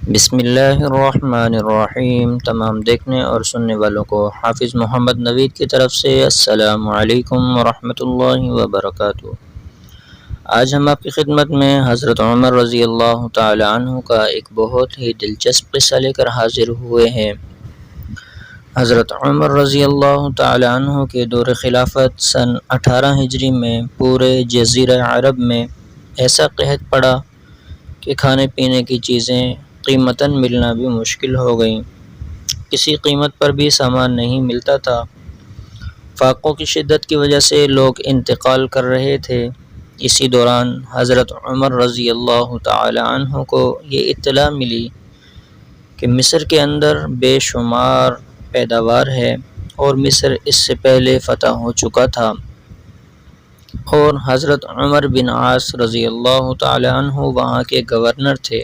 بسم اللہ الرحمن الرحیم۔ تمام دیکھنے اور سننے والوں کو حافظ محمد نوید کی طرف سے السلام علیکم ورحمۃ اللہ وبرکاتہ۔ آج ہم آپ کی خدمت میں حضرت عمر رضی اللہ تعالی عنہ کا ایک بہت ہی دلچسپ قصہ لے کر حاضر ہوئے ہیں۔ حضرت عمر رضی اللہ تعالی عنہ کے دور خلافت سن 18 ہجری میں پورے جزیرہ عرب میں ایسا قحط پڑا کہ کھانے پینے کی چیزیں قیمتاً ملنا بھی مشکل ہو گئیں۔ کسی قیمت پر بھی سامان نہیں ملتا تھا۔ فاقوں کی شدت کی وجہ سے لوگ انتقال کر رہے تھے۔ اسی دوران حضرت عمر رضی اللہ تعالی عنہ کو یہ اطلاع ملی کہ مصر کے اندر بے شمار پیداوار ہے اور مصر اس سے پہلے فتح ہو چکا تھا، اور حضرت عمر بن عاص رضی اللہ تعالی عنہ وہاں کے گورنر تھے۔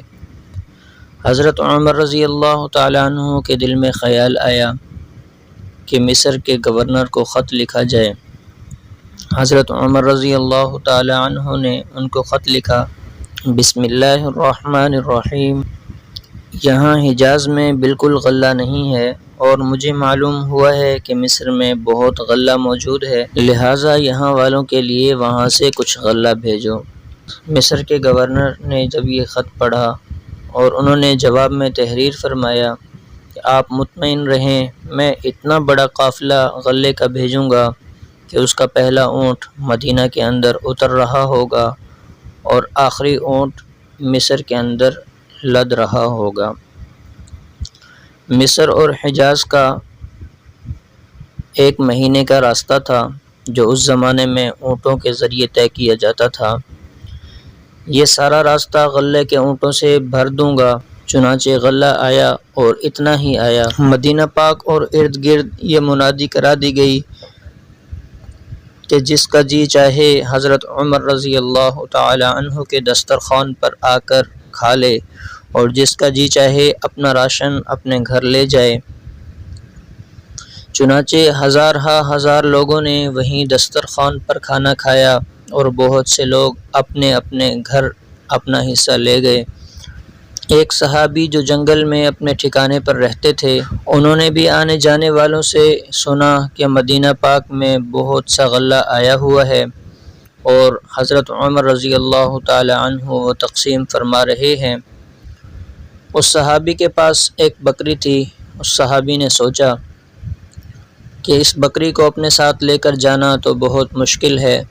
حضرت عمر رضی اللہ تعالی عنہ کے دل میں خیال آیا کہ مصر کے گورنر کو خط لکھا جائے۔ حضرت عمر رضی اللہ تعالی عنہ نے ان کو خط لکھا: بسم اللہ الرحمن الرحیم، یہاں حجاز میں بالکل غلہ نہیں ہے، اور مجھے معلوم ہوا ہے کہ مصر میں بہت غلہ موجود ہے، لہٰذا یہاں والوں کے لیے وہاں سے کچھ غلہ بھیجو۔ مصر کے گورنر نے جب یہ خط پڑھا اور انہوں نے جواب میں تحریر فرمایا کہ آپ مطمئن رہیں، میں اتنا بڑا قافلہ غلے کا بھیجوں گا کہ اس کا پہلا اونٹ مدینہ کے اندر اتر رہا ہوگا اور آخری اونٹ مصر کے اندر لد رہا ہوگا۔ مصر اور حجاز کا 1 مہینے کا راستہ تھا، جو اس زمانے میں اونٹوں کے ذریعے طے کیا جاتا تھا۔ یہ سارا راستہ غلے کے اونٹوں سے بھر دوں گا۔ چنانچہ غلہ آیا، اور اتنا ہی آیا۔ مدینہ پاک اور ارد گرد یہ منادی کرا دی گئی کہ جس کا جی چاہے حضرت عمر رضی اللہ تعالی عنہ کے دسترخوان پر آ کر کھا لے، اور جس کا جی چاہے اپنا راشن اپنے گھر لے جائے۔ چنانچہ ہزار لوگوں نے وہیں دسترخوان پر کھانا کھایا، اور بہت سے لوگ اپنے اپنے گھر اپنا حصہ لے گئے۔ ایک صحابی جو جنگل میں اپنے ٹھکانے پر رہتے تھے، انہوں نے بھی آنے جانے والوں سے سنا کہ مدینہ پاک میں بہت سا غلہ آیا ہوا ہے، اور حضرت عمر رضی اللہ تعالی عنہ وہ تقسیم فرما رہے ہیں۔ اس صحابی کے پاس ایک بکری تھی۔ اس صحابی نے سوچا کہ اس بکری کو اپنے ساتھ لے کر جانا تو بہت مشکل ہے،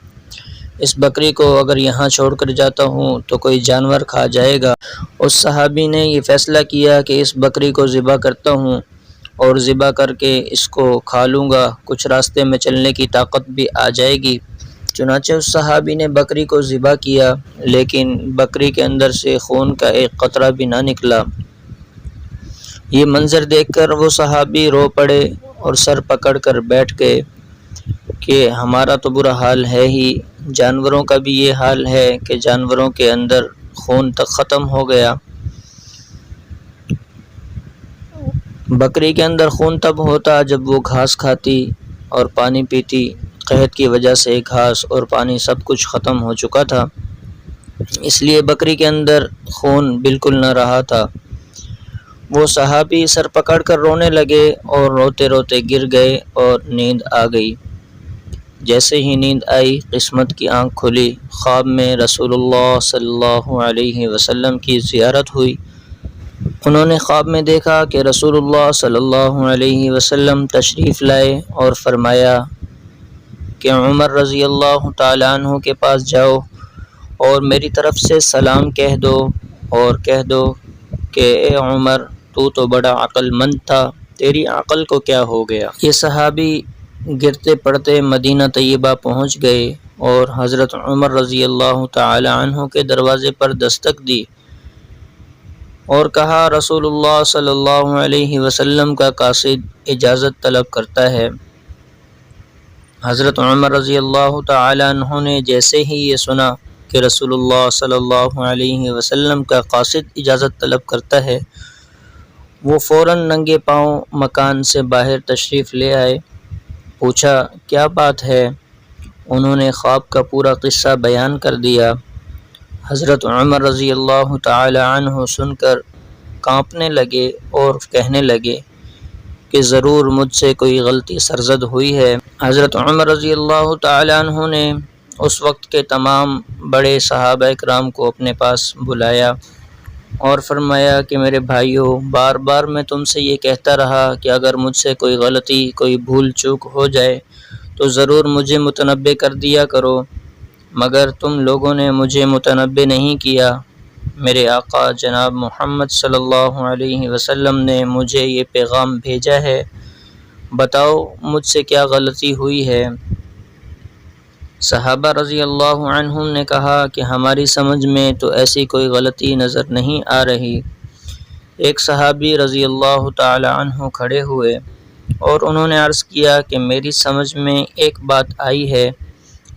اس بکری کو اگر یہاں چھوڑ کر جاتا ہوں تو کوئی جانور کھا جائے گا۔ اس صحابی نے یہ فیصلہ کیا کہ اس بکری کو ذبح کرتا ہوں، اور ذبح کر کے اس کو کھا لوں گا، کچھ راستے میں چلنے کی طاقت بھی آ جائے گی۔ چنانچہ اس صحابی نے بکری کو ذبح کیا، لیکن بکری کے اندر سے خون کا ایک قطرہ بھی نہ نکلا۔ یہ منظر دیکھ کر وہ صحابی رو پڑے اور سر پکڑ کر بیٹھ گئے کہ ہمارا تو برا حال ہے ہی، جانوروں کا بھی یہ حال ہے کہ جانوروں کے اندر خون تک ختم ہو گیا۔ بکری کے اندر خون تب ہوتا جب وہ گھاس کھاتی اور پانی پیتی، قحط کی وجہ سے گھاس اور پانی سب کچھ ختم ہو چکا تھا، اس لیے بکری کے اندر خون بالکل نہ رہا تھا۔ وہ صحابی سر پکڑ کر رونے لگے اور روتے روتے گر گئے اور نیند آ گئی۔ جیسے ہی نیند آئی، قسمت کی آنکھ کھلی، خواب میں رسول اللہ صلی اللہ علیہ وسلم کی زیارت ہوئی۔ انہوں نے خواب میں دیکھا کہ رسول اللہ صلی اللہ علیہ وسلم تشریف لائے اور فرمایا کہ عمر رضی اللہ تعالی عنہ کے پاس جاؤ اور میری طرف سے سلام کہہ دو، اور کہہ دو کہ اے عمر، تو بڑا عقل مند تھا، تیری عقل کو کیا ہو گیا۔ یہ صحابی گرتے پڑتے مدینہ طیبہ پہنچ گئے اور حضرت عمر رضی اللہ تعالی عنہ کے دروازے پر دستک دی اور کہا رسول اللہ صلی اللہ علیہ وسلم کا قاصد اجازت طلب کرتا ہے۔ حضرت عمر رضی اللہ تعالی عنہ نے جیسے ہی یہ سنا کہ رسول اللہ صلی اللہ علیہ وسلم کا قاصد اجازت طلب کرتا ہے، وہ فوراً ننگے پاؤں مکان سے باہر تشریف لے آئے۔ پوچھا کیا بات ہے؟ انہوں نے خواب کا پورا قصہ بیان کر دیا۔ حضرت عمر رضی اللہ تعالی عنہ سن کر کانپنے لگے اور کہنے لگے کہ ضرور مجھ سے کوئی غلطی سرزد ہوئی ہے۔ حضرت عمر رضی اللہ تعالیٰ عنہ نے اس وقت کے تمام بڑے صحابہ کرام کو اپنے پاس بلایا اور فرمایا کہ میرے بھائیوں، بار بار میں تم سے یہ کہتا رہا کہ اگر مجھ سے کوئی غلطی، کوئی بھول چوک ہو جائے تو ضرور مجھے متنبہ کر دیا کرو، مگر تم لوگوں نے مجھے متنبہ نہیں کیا۔ میرے آقا جناب محمد صلی اللہ علیہ وسلم نے مجھے یہ پیغام بھیجا ہے، بتاؤ مجھ سے کیا غلطی ہوئی ہے؟ صحابہ رضی اللہ عنہم نے کہا کہ ہماری سمجھ میں تو ایسی کوئی غلطی نظر نہیں آ رہی۔ ایک صحابی رضی اللہ تعالی عنہ کھڑے ہوئے اور انہوں نے عرض کیا کہ میری سمجھ میں ایک بات آئی ہے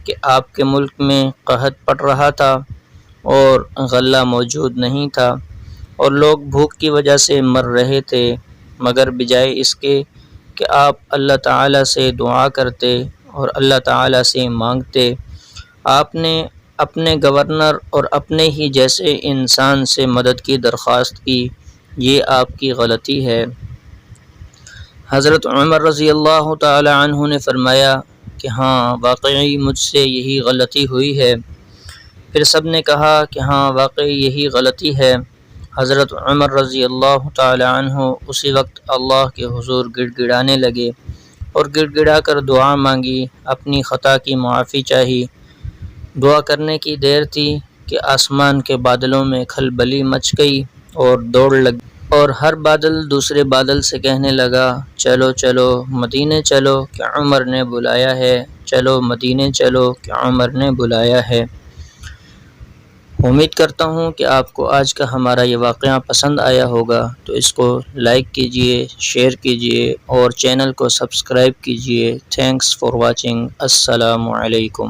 کہ آپ کے ملک میں قحط پڑ رہا تھا اور غلہ موجود نہیں تھا اور لوگ بھوک کی وجہ سے مر رہے تھے، مگر بجائے اس کے کہ آپ اللہ تعالیٰ سے دعا کرتے اور اللہ تعالیٰ سے مانگتے، آپ نے اپنے گورنر اور اپنے ہی جیسے انسان سے مدد کی درخواست کی۔ یہ آپ کی غلطی ہے۔ حضرت عمر رضی اللہ تعالی عنہ نے فرمایا کہ ہاں واقعی مجھ سے یہی غلطی ہوئی ہے۔ پھر سب نے کہا کہ ہاں واقعی یہی غلطی ہے۔ حضرت عمر رضی اللہ تعالی عنہ اسی وقت اللہ کے حضور گڑ گڑانے لگے اور گڑ گڑا کر دعا مانگی، اپنی خطا کی معافی چاہی۔ دعا کرنے کی دیر تھی کہ آسمان کے بادلوں میں کھلبلی مچ گئی اور دوڑ لگی اور ہر بادل دوسرے بادل سے کہنے لگا، چلو چلو مدینے چلو کہ عمر نے بلایا ہے، چلو مدینے چلو کہ عمر نے بلایا ہے۔ امید کرتا ہوں کہ آپ کو آج کا ہمارا یہ واقعہ پسند آیا ہوگا، تو اس کو لائک کیجئے، شیئر کیجئے اور چینل کو سبسکرائب کیجئے۔ Thanks for watching. السلام علیکم۔